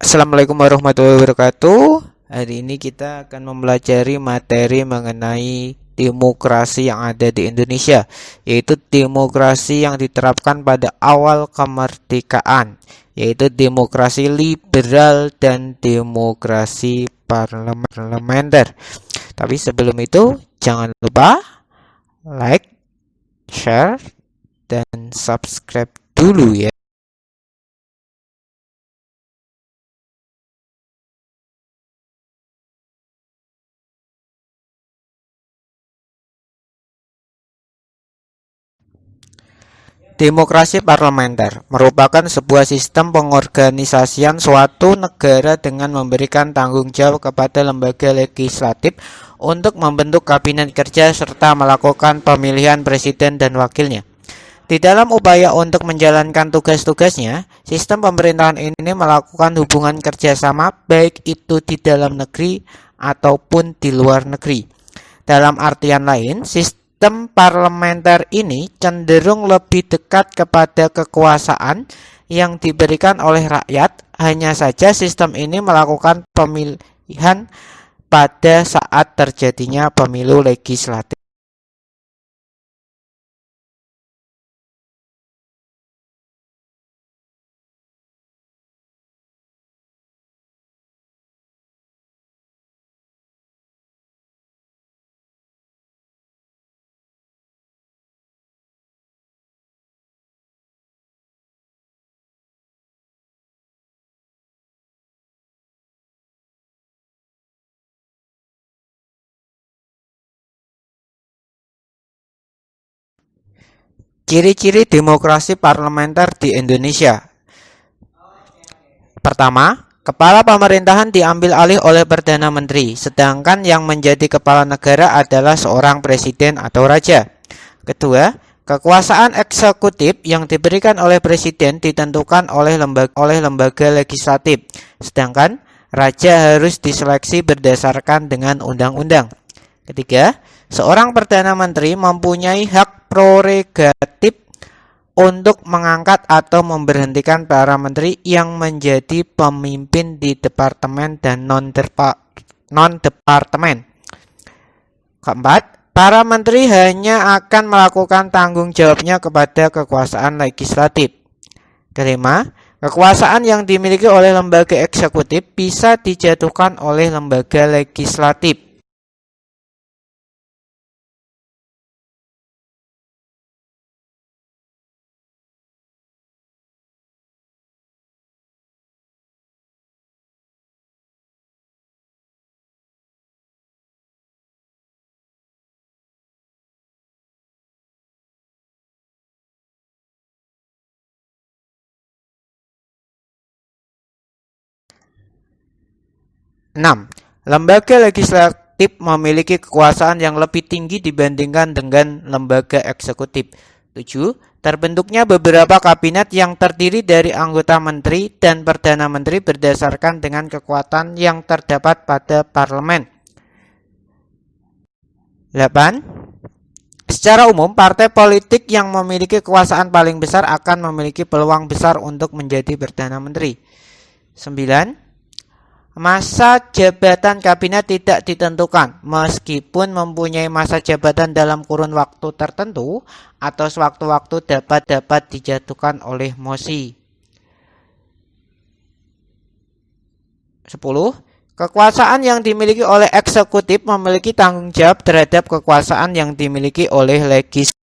Assalamualaikum warahmatullahi wabarakatuh. Hari ini kita akan mempelajari materi mengenai demokrasi yang ada di Indonesia, yaitu demokrasi yang diterapkan pada awal kemerdekaan, yaitu demokrasi liberal dan demokrasi parlementer. Tapi sebelum itu, jangan lupa like, share, dan subscribe dulu ya. Demokrasi parlementer merupakan sebuah sistem pengorganisasian suatu negara dengan memberikan tanggung jawab kepada lembaga legislatif untuk membentuk kabinet kerja serta melakukan pemilihan presiden dan wakilnya. Di dalam upaya untuk menjalankan tugas-tugasnya, sistem pemerintahan ini melakukan hubungan kerjasama baik itu di dalam negeri ataupun di luar negeri. Dalam artian lain, sistem parlementer ini cenderung lebih dekat kepada kekuasaan yang diberikan oleh rakyat. Hanya saja sistem ini melakukan pemilihan pada saat terjadinya pemilu legislatif. Ciri-ciri demokrasi parlementer di Indonesia. Pertama, kepala pemerintahan diambil alih oleh Perdana Menteri, sedangkan yang menjadi kepala negara adalah seorang presiden atau raja. Kedua, kekuasaan eksekutif yang diberikan oleh presiden ditentukan oleh lembaga legislatif, sedangkan raja harus diseleksi berdasarkan dengan undang-undang. Ketiga, seorang perdana menteri mempunyai hak prerogatif untuk mengangkat atau memberhentikan para menteri yang menjadi pemimpin di departemen dan non-departemen. Keempat, para menteri hanya akan melakukan tanggung jawabnya kepada kekuasaan legislatif. Kelima, kekuasaan yang dimiliki oleh lembaga eksekutif bisa dijatuhkan oleh lembaga legislatif. Enam, lembaga legislatif memiliki kekuasaan yang lebih tinggi dibandingkan dengan lembaga eksekutif. 7. Terbentuknya beberapa kabinet yang terdiri dari anggota menteri dan perdana menteri berdasarkan dengan kekuatan yang terdapat pada parlemen. 8. Secara umum, partai politik yang memiliki kekuasaan paling besar akan memiliki peluang besar untuk menjadi perdana menteri. 9. Masa jabatan kabinet tidak ditentukan, meskipun mempunyai masa jabatan dalam kurun waktu tertentu atau sewaktu-waktu dapat dijatuhkan oleh mosi. 10. Kekuasaan yang dimiliki oleh eksekutif memiliki tanggung jawab terhadap kekuasaan yang dimiliki oleh legislatif.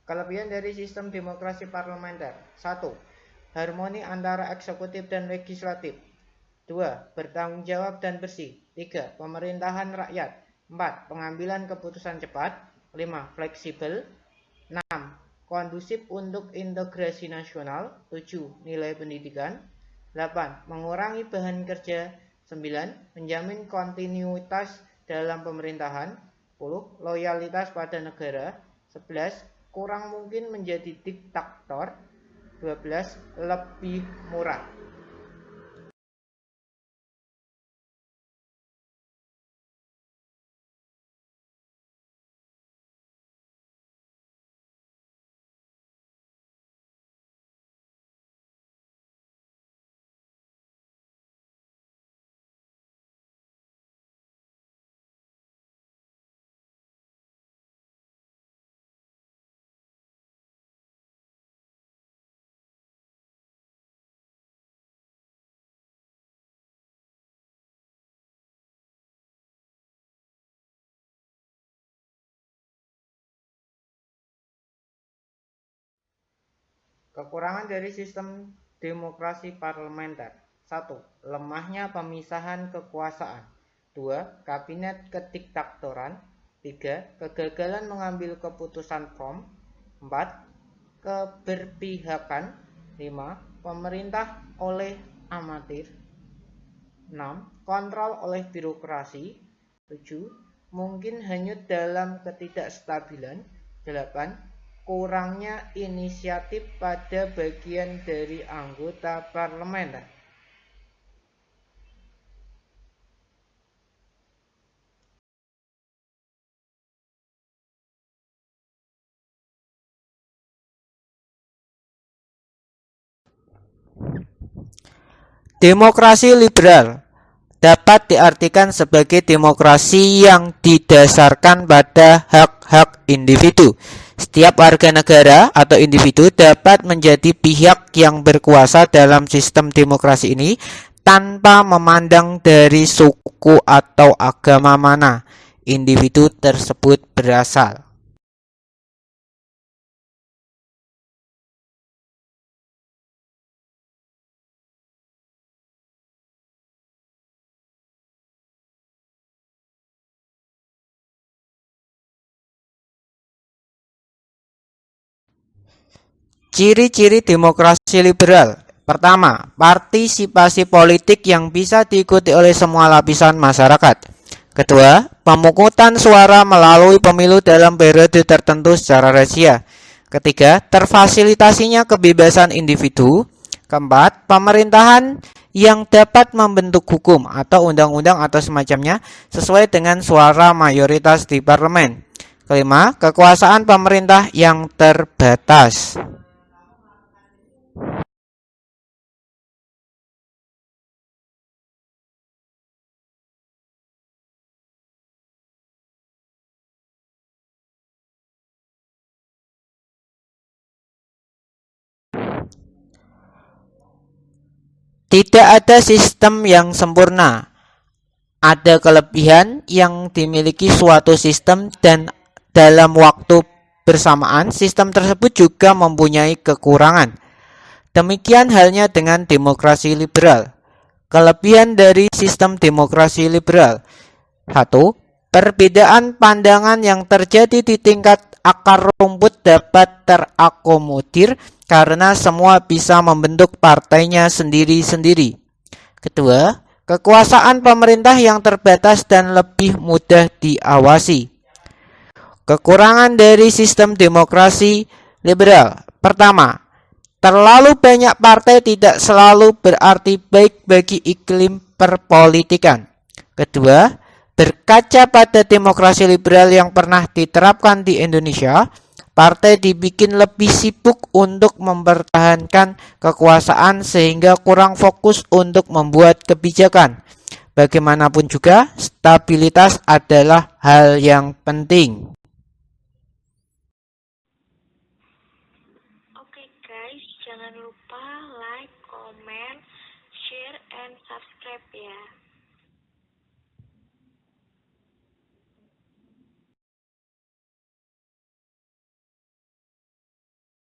Kelebihan dari sistem demokrasi parlementer. 1. Harmoni antara eksekutif dan legislatif. 2. Bertanggung jawab dan bersih. 3. Pemerintahan rakyat. 4. Pengambilan keputusan cepat. 5. Fleksibel. 6. Kondusif untuk integrasi nasional. 7. Nilai pendidikan. 8. Mengurangi beban kerja. 9. Menjamin kontinuitas dalam pemerintahan. 10. Loyalitas pada negara. 11. Kurang mungkin menjadi diktator. 12. Lebih murah. Kekurangan dari sistem demokrasi parlementer. 1. Lemahnya pemisahan kekuasaan. 2. Kabinet kediktatoran. 3. Kegagalan mengambil keputusan firm. 4. Keberpihakan. 5. Pemerintah oleh amatir. 6. Kontrol oleh birokrasi. 7. Mungkin hanyut dalam ketidakstabilan. 8. Kurangnya inisiatif pada bagian dari anggota parlemen. Demokrasi liberal dapat diartikan sebagai demokrasi yang didasarkan pada hak-hak individu. Setiap warga negara atau individu dapat menjadi pihak yang berkuasa dalam sistem demokrasi ini tanpa memandang dari suku atau agama mana individu tersebut berasal. Ciri-ciri demokrasi liberal. Pertama, partisipasi politik yang bisa diikuti oleh semua lapisan masyarakat. Kedua, pemungutan suara melalui pemilu dalam periode tertentu secara rahasia. Ketiga, terfasilitasinya kebebasan individu. Keempat, pemerintahan yang dapat membentuk hukum atau undang-undang atau semacamnya sesuai dengan suara mayoritas di parlemen. Kelima, kekuasaan pemerintah yang terbatas. Tidak ada sistem yang sempurna. Ada kelebihan yang dimiliki suatu sistem dan dalam waktu bersamaan sistem tersebut juga mempunyai kekurangan. Demikian halnya dengan demokrasi liberal. Kelebihan dari sistem demokrasi liberal. 1. Perbedaan pandangan yang terjadi di tingkat akar rumput dapat terakomodir karena semua bisa membentuk partainya sendiri-sendiri. Kedua, kekuasaan pemerintah yang terbatas dan lebih mudah diawasi. Kekurangan dari sistem demokrasi liberal. Pertama, terlalu banyak partai tidak selalu berarti baik bagi iklim perpolitikan. Kedua, berkaca pada demokrasi liberal yang pernah diterapkan di Indonesia, partai dibikin lebih sibuk untuk mempertahankan kekuasaan sehingga kurang fokus untuk membuat kebijakan. Bagaimanapun juga, stabilitas adalah hal yang penting. Oke guys, jangan lupa like, comment, share, and subscribe